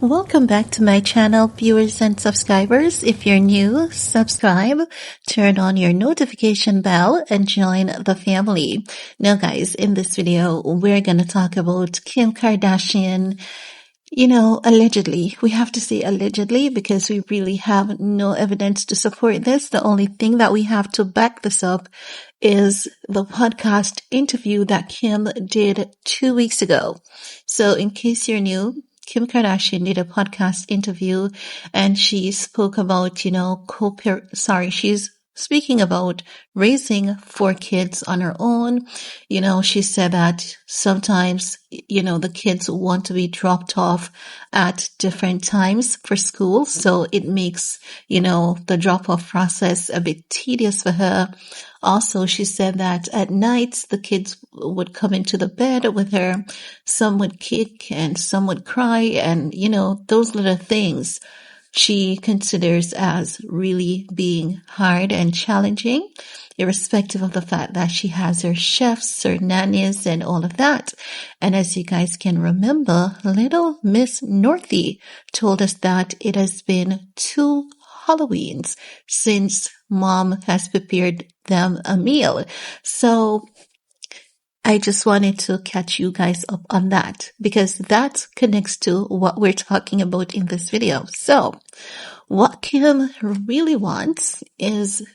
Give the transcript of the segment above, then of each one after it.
Welcome back to my channel, viewers and subscribers. If you're new, subscribe, turn on your notification bell, and join the family. Now guys, in this video, we're going to talk about Kim Kardashian. Allegedly. We have to say allegedly because we really have no evidence to support this. The only thing that we have to back this up is the podcast interview that Kim did 2 weeks ago. So in case you're new, Kim Kardashian did a podcast interview and she spoke about, she's speaking about raising 4 kids on her own. She said that sometimes, the kids want to be dropped off at different times for school. So it makes, the drop off process a bit tedious for her. Also, she said that at night, the kids would come into the bed with her. Some would kick and some would cry. And, those little things she considers as really being hard and challenging, irrespective of the fact that she has her chefs, her nannies, and all of that. And as you guys can remember, little Miss Northie told us that it has been 2 Halloweens since mom has prepared them a meal. So I just wanted to catch you guys up on that because that connects to what we're talking about in this video. So what Kim really wants is,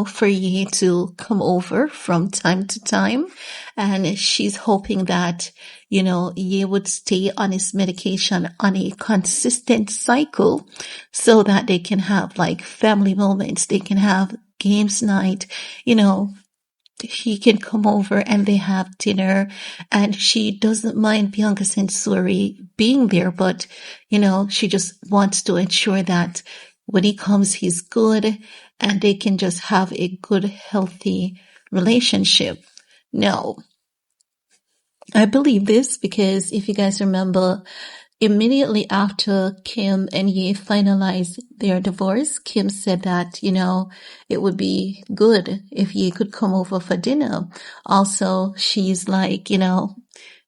for Ye to come over from time to time. And she's hoping that, Ye would stay on his medication on a consistent cycle so that they can have like family moments. They can have games night, he can come over and they have dinner, and she doesn't mind Bianca Censori being there, but, she just wants to ensure that when he comes, he's good and they can just have a good, healthy relationship. Now, I believe this because if you guys remember, immediately after Kim and Ye finalized their divorce, Kim said that, it would be good if Ye could come over for dinner. Also, she's like,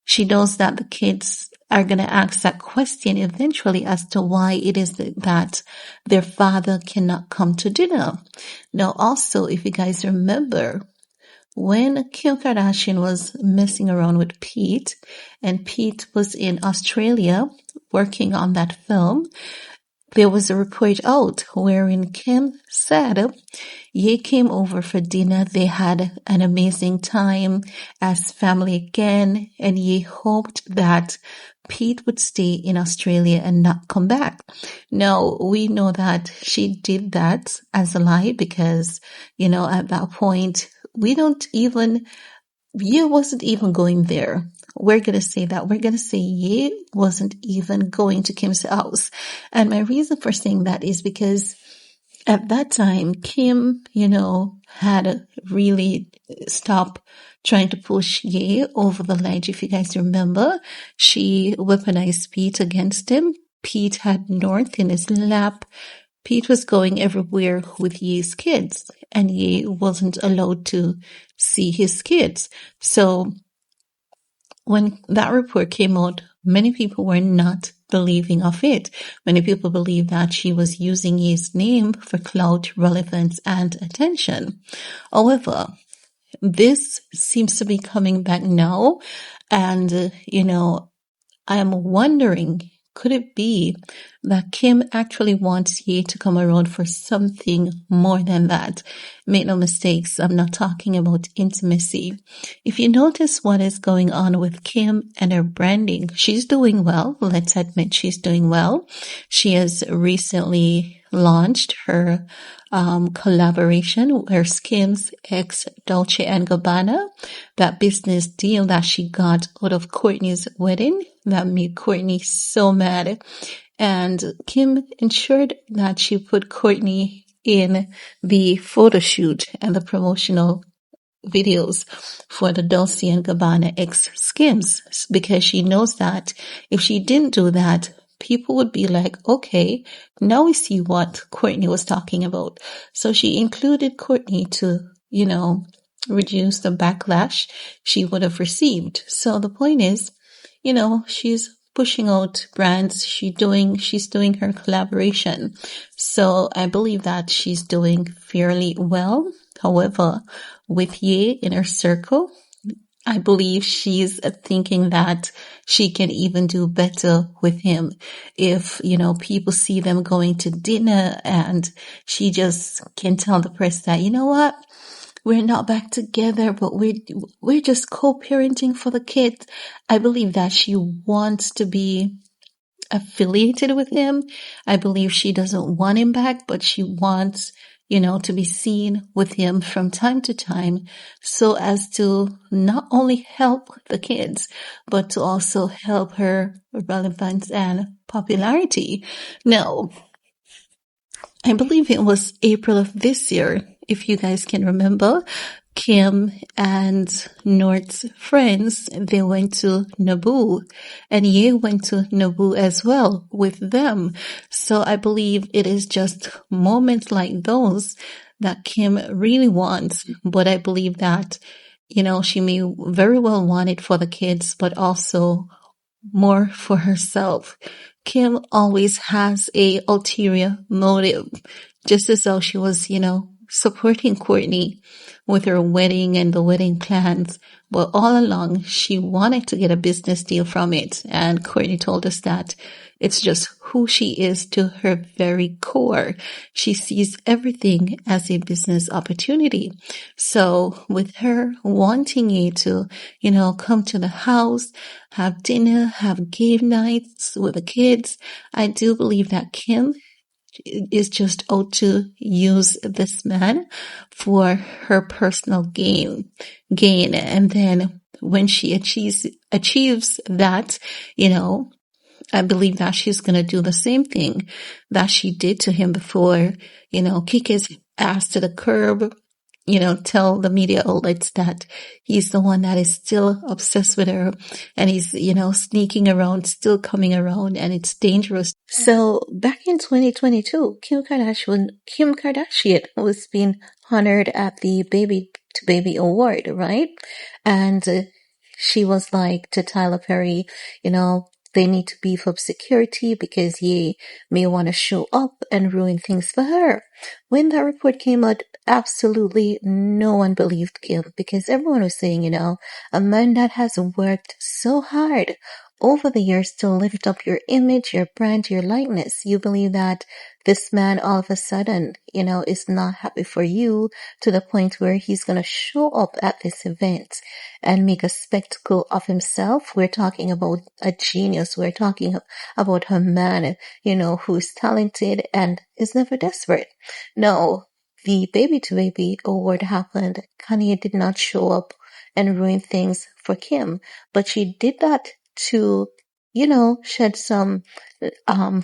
she knows that the kids are going to ask that question eventually as to why it is that their father cannot come to dinner. Now, also, if you guys remember, when Kim Kardashian was messing around with Pete, and Pete was in Australia working on that film, there was a report out wherein Kim said Ye came over for dinner. They had an amazing time as family again, and Ye hoped that Pete would stay in Australia and not come back. Now, we know that she did that as a lie because, at that point, Ye wasn't even going there. We're going to say that. We're going to say Ye wasn't even going to Kim's house. And my reason for saying that is because at that time, Kim, had really stopped trying to push Ye over the ledge. If you guys remember, she weaponized Pete against him. Pete had North in his lap. Pete was going everywhere with Ye's kids, and Ye wasn't allowed to see his kids. So when that report came out, many people were not believing of it. Many people believed that she was using Ye's name for clout, relevance, and attention. However, this seems to be coming back now, and, I'm wondering, could it be that Kim actually wants Ye to come around for something more than that? Make no mistakes, I'm not talking about intimacy. If you notice what is going on with Kim and her branding, she's doing well. Let's admit she's doing well. She has recently launched her collaboration, her Skims X Dolce & Gabbana, that business deal that she got out of Kourtney's wedding that made Kourtney so mad. And Kim ensured that she put Kourtney in the photo shoot and the promotional videos for the Dolce & Gabbana X Skims, because she knows that if she didn't do that, people would be like, okay, now we see what Kourtney was talking about. So she included Kourtney to, reduce the backlash she would have received. So the point is, she's pushing out brands. She's doing her collaboration. So I believe that she's doing fairly well. However, with Ye in her circle, I believe she's thinking that she can even do better with him if, people see them going to dinner and she just can tell the press that, you know what? We're not back together, but we're just co-parenting for the kids. I believe that she wants to be affiliated with him. I believe she doesn't want him back, but she wants, to be seen with him from time to time so as to not only help the kids, but to also help her relevance and popularity. Now, I believe it was April of this year, if you guys can remember, Kim and North's friends, they went to Naboo and Ye went to Naboo as well with them. So I believe it is just moments like those that Kim really wants. But I believe that, she may very well want it for the kids, but also more for herself. Kim always has a ulterior motive, just as though she was, supporting Courtney with her wedding and the wedding plans. But all along, she wanted to get a business deal from it. And Courtney told us that it's just who she is to her very core. She sees everything as a business opportunity. So with her wanting you to, come to the house, have dinner, have game nights with the kids, I do believe that Kim is just out to use this man for her personal gain. And then when she achieves that, I believe that she's going to do the same thing that she did to him before, kick his ass to the curb, tell the media outlets that he's the one that is still obsessed with her and he's, sneaking around, still coming around, and it's dangerous. So back in 2022, Kim Kardashian was being honored at the Baby to Baby Award, right? And she was like to Tyler Perry, they need to beef up security because he may want to show up and ruin things for her. When that report came out, absolutely no one believed Kim because everyone was saying, a man that has worked so hard over the years to lift up your image, your brand, your likeness. You believe that this man all of a sudden, is not happy for you to the point where he's going to show up at this event and make a spectacle of himself. We're talking about a genius. We're talking about a man, who is talented and is never desperate. No, the Baby to Baby award happened. Kanye did not show up and ruin things for Kim, but she did that to, shed some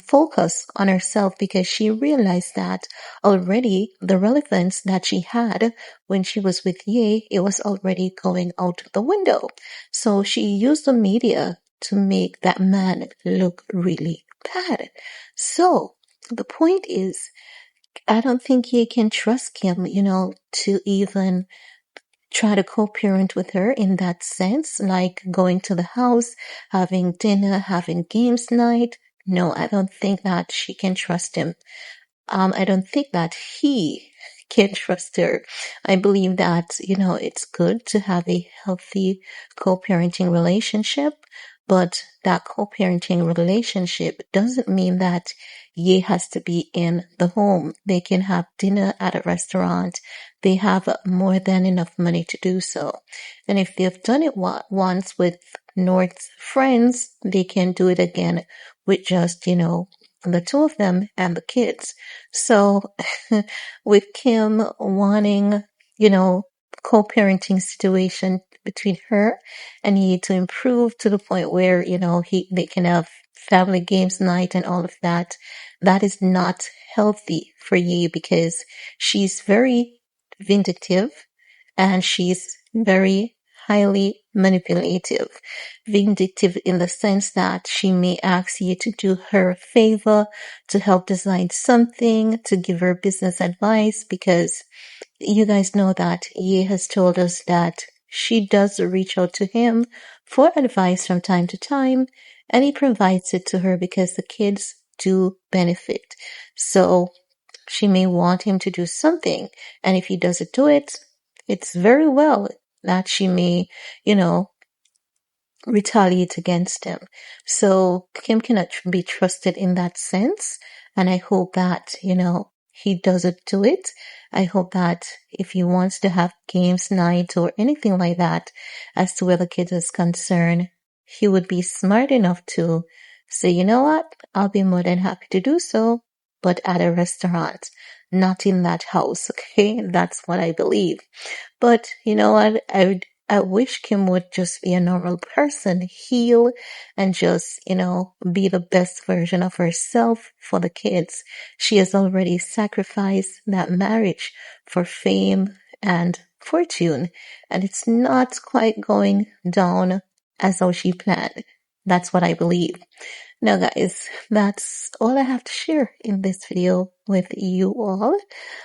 focus on herself because she realized that already the relevance that she had when she was with Ye, it was already going out the window. So she used the media to make that man look really bad. So the point is, I don't think Ye can trust Kim, to even try to co-parent with her in that sense, like going to the house, having dinner, having games night. No, I don't think that she can trust him. I don't think that he can trust her. I believe that, it's good to have a healthy co-parenting relationship, but that co-parenting relationship doesn't mean that Ye has to be in the home. They can have dinner at a restaurant. They have more than enough money to do so. And if they've done it once with North's friends, they can do it again with just, the two of them and the kids. So with Kim wanting, co-parenting situation between her and he to improve to the point where, they can have family games night and all of that, that is not healthy for you because she's very vindictive and she's very highly manipulative. Vindictive in the sense that she may ask you to do her a favor, to help design something, to give her business advice, because you guys know that Ye has told us that she does reach out to him for advice from time to time, and he provides it to her because the kids do benefit. So she may want him to do something, and if he doesn't do it, it's very well that she may, you know, retaliate against him. So Kim cannot be trusted in that sense. And I hope that, he doesn't do it. I hope that if he wants to have games night or anything like that, as to where the kid is concerned, he would be smart enough to say, you know what, I'll be more than happy to do so, but at a restaurant, not in that house. Okay. That's what I believe. But you know what? I wish Kim would just be a normal person, heal, and just, be the best version of herself for the kids. She has already sacrificed that marriage for fame and fortune, and it's not quite going down as how she planned. That's what I believe. Now guys, that's all I have to share in this video with you all.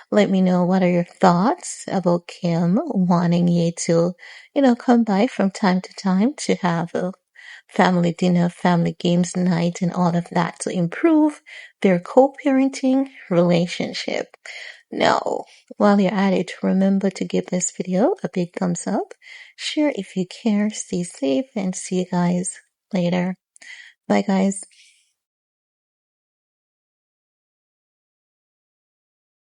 Let me know what are your thoughts about Kim wanting you to, come by from time to time to have a family dinner, family games night, and all of that to improve their co-parenting relationship. Now, while you're at it, remember to give this video a big thumbs up, share if you care, stay safe, and see you guys later. Bye guys.